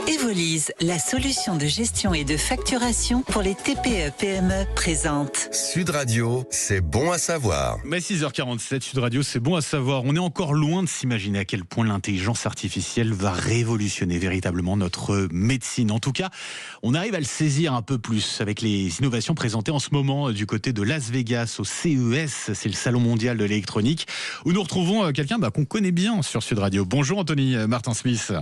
Evolise, la solution de gestion et de facturation pour les TPE-PME présente. Sud Radio, c'est bon à savoir. Mais 6h47, Sud Radio, c'est bon à savoir. On est encore loin de s'imaginer à quel point l'intelligence artificielle va révolutionner véritablement notre médecine. En tout cas, on arrive à le saisir un peu plus avec les innovations présentées en ce moment du côté de Las Vegas au CES. C'est le Salon mondial de l'électronique où nous retrouvons quelqu'un qu'on connaît bien sur Sud Radio. Bonjour Anthony Martin-Smith.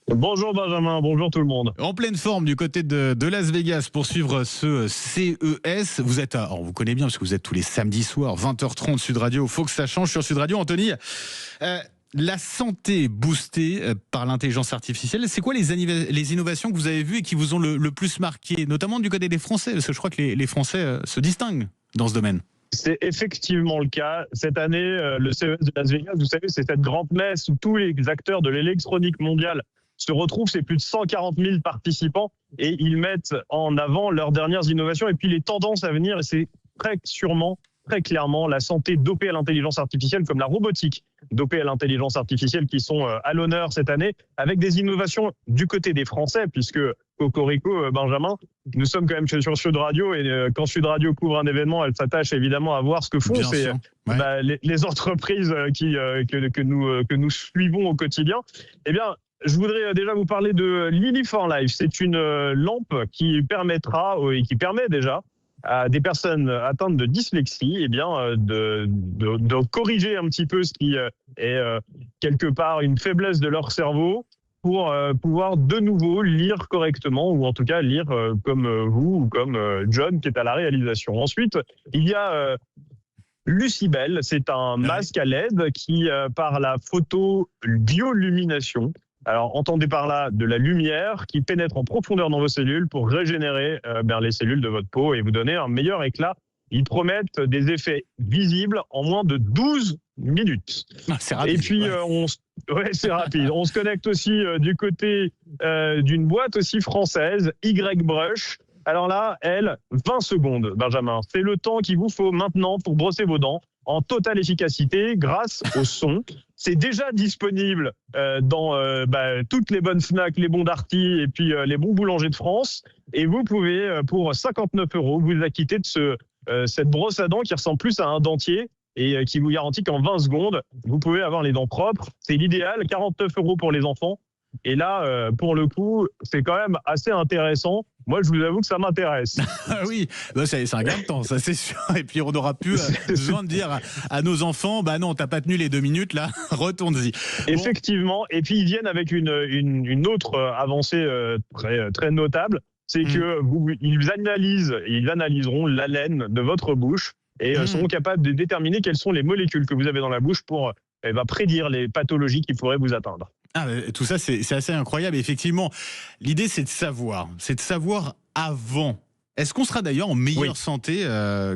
Bonjour Benjamin, bonjour tout le monde. En pleine forme du côté de Las Vegas pour suivre ce CES. Vous êtes, on vous connaît bien parce que vous êtes tous les samedis soirs, 20h30 Sud Radio. Faut que ça change sur Sud Radio. Anthony, la santé boostée par l'intelligence artificielle, c'est quoi les innovations que vous avez vues et qui vous ont le plus marqué, notamment du côté des Français, parce que je crois que les Français se distinguent dans ce domaine. C'est effectivement le cas. Cette année, le CES de Las Vegas, vous savez, c'est cette grande messe où tous les acteurs de l'électronique mondiale se retrouvent. C'est plus de 140 000 participants et ils mettent en avant leurs dernières innovations et puis les tendances à venir. Et c'est très clairement la santé dopée à l'intelligence artificielle comme la robotique dopée à l'intelligence artificielle qui sont à l'honneur cette année avec des innovations du côté des Français puisque Cocorico, Benjamin, nous sommes quand même sur Sud Radio et quand Sud Radio couvre un événement, elle s'attache évidemment à voir ce que font les entreprises que nous suivons au quotidien. Eh bien, je voudrais déjà vous parler de Lily for Life. C'est une lampe qui permettra et qui permet déjà à des personnes atteintes de dyslexie, de corriger un petit peu ce qui est quelque part une faiblesse de leur cerveau pour pouvoir de nouveau lire correctement ou en tout cas lire comme vous ou comme John qui est à la réalisation. Ensuite, il y a Lucibel, c'est un masque à LED qui, par la photobiolumination, alors entendez par là de la lumière qui pénètre en profondeur dans vos cellules pour régénérer les cellules de votre peau et vous donner un meilleur éclat. Ils promettent des effets visibles en moins de 12 minutes. C'est rapide. Et puis, c'est rapide. On se connecte aussi du côté d'une boîte aussi française, Y-Brush. Alors là, 20 secondes, Benjamin. C'est le temps qu'il vous faut maintenant pour brosser vos dents en totale efficacité grâce au son. C'est déjà disponible dans toutes les bonnes Fnac, les bons Darty et puis les bons boulangers de France. Et vous pouvez, pour 59 €, vous acquitter de cette brosse à dents qui ressemble plus à un dentier et qui vous garantit qu'en 20 secondes, vous pouvez avoir les dents propres. C'est l'idéal, 49 € pour les enfants. Et là, pour le coup, c'est quand même assez intéressant. Moi, je vous avoue que ça m'intéresse. Oui, c'est un gain de temps, ça c'est sûr. Et puis on n'aura plus besoin de dire à nos enfants, non, t'as pas tenu les 2 minutes, là, retourne-y. Effectivement. Et puis ils viennent avec une autre avancée très notable, c'est que ils analyseront l'haleine de votre bouche et seront capables de déterminer quelles sont les molécules que vous avez dans la bouche pour prédire les pathologies qui pourraient vous atteindre. Tout ça, c'est assez incroyable. Effectivement, l'idée, c'est de savoir avant. Est-ce qu'on sera d'ailleurs en meilleure santé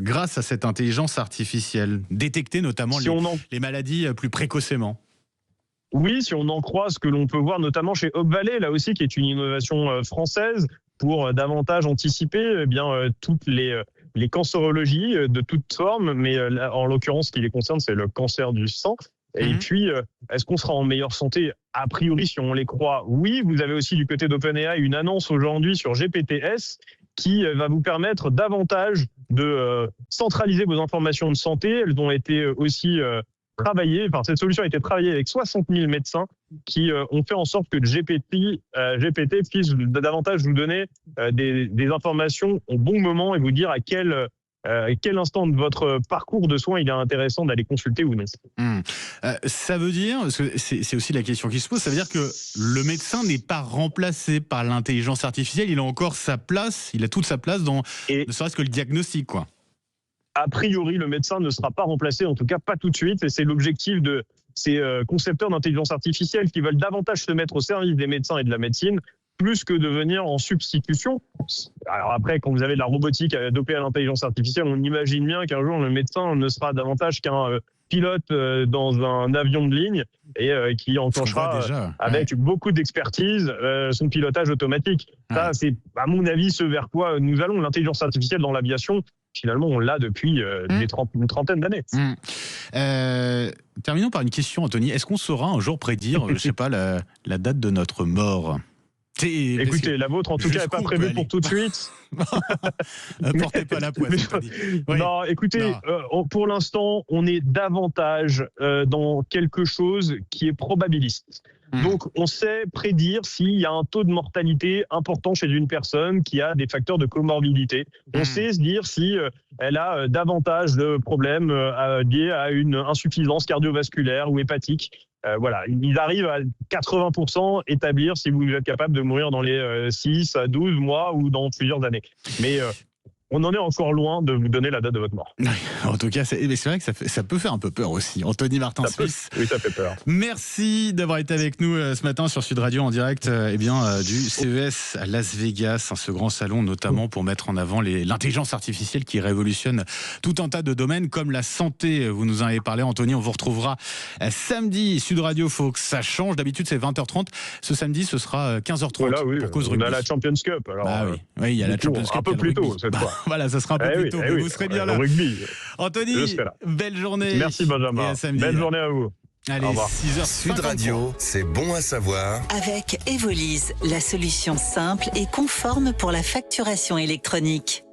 grâce à cette intelligence artificielle, détecter notamment les maladies plus précocement? Oui, si on en croit ce que l'on peut voir notamment chez Hope Valley, là aussi, qui est une innovation française pour davantage anticiper toutes les cancérologies de toutes formes, mais en l'occurrence, ce qui les concerne, c'est le cancer du sang. Et puis, est-ce qu'on sera en meilleure santé? A priori, si on les croit, oui. Vous avez aussi du côté d'OpenAI une annonce aujourd'hui sur GPTS qui va vous permettre davantage de centraliser vos informations de santé. Elles ont été aussi travaillées. Cette solution a été travaillée avec 60 000 médecins qui ont fait en sorte que GPT puisse davantage vous donner des informations au bon moment et vous dire à quel instant de votre parcours de soins il est intéressant d'aller consulter ou non. Ça veut dire, parce que c'est aussi la question qui se pose, ça veut dire que le médecin n'est pas remplacé par l'intelligence artificielle, il a encore sa place, il a toute sa place dans ne serait-ce que le diagnostic, quoi. A priori, le médecin ne sera pas remplacé, en tout cas pas tout de suite, et c'est l'objectif de ces concepteurs d'intelligence artificielle qui veulent davantage se mettre au service des médecins et de la médecine, plus que de venir en substitution. Alors après, quand vous avez de la robotique dopée à l'intelligence artificielle, on imagine bien qu'un jour, le médecin ne sera davantage qu'un pilote dans un avion de ligne et qui enclenchera avec beaucoup d'expertise son pilotage automatique. Ça, c'est à mon avis ce vers quoi nous allons. L'intelligence artificielle dans l'aviation, finalement, on l'a depuis une trentaine d'années. Terminons par une question, Anthony. Est-ce qu'on saura un jour prédire, je sais pas, la date de notre mort ? Écoutez, la vôtre en tout cas n'est pas prévue pour tout de suite. Portez pas la poisse. Oui. Non, écoutez, Non. pour l'instant, on est davantage dans quelque chose qui est probabiliste. Donc, on sait prédire s'il y a un taux de mortalité important chez une personne qui a des facteurs de comorbidité. On sait se dire si elle a davantage de problèmes liés à une insuffisance cardiovasculaire ou hépatique. Voilà, ils arrivent à 80% établir si vous êtes capable de mourir dans les 6 à 12 mois ou dans plusieurs années. Mais on en est encore loin de vous donner la date de votre mort. En tout cas, c'est vrai que ça peut faire un peu peur aussi. Anthony Martin-Smith. Oui, ça fait peur. Merci d'avoir été avec nous ce matin sur Sud Radio en direct du CES à Las Vegas, ce grand salon notamment pour mettre en avant l'intelligence artificielle qui révolutionne tout un tas de domaines comme la santé. Vous nous en avez parlé, Anthony. On vous retrouvera samedi. Sud Radio, faut que ça change. D'habitude, c'est 20h30. Ce samedi, ce sera 15h30 voilà, oui, pour Cause on Rugby. a la Champions Cup. Alors, oui, il y a la Champions Cup. Un peu plus tôt cette fois. Voilà, ça sera un peu plus tôt, mais vous serez bien là. Rugby. Anthony, belle journée. Merci Benjamin. Et à samedi. Belle journée à vous. Allez, au revoir. 6h53. Sud Radio, c'est bon à savoir. Avec Evolise, la solution simple et conforme pour la facturation électronique.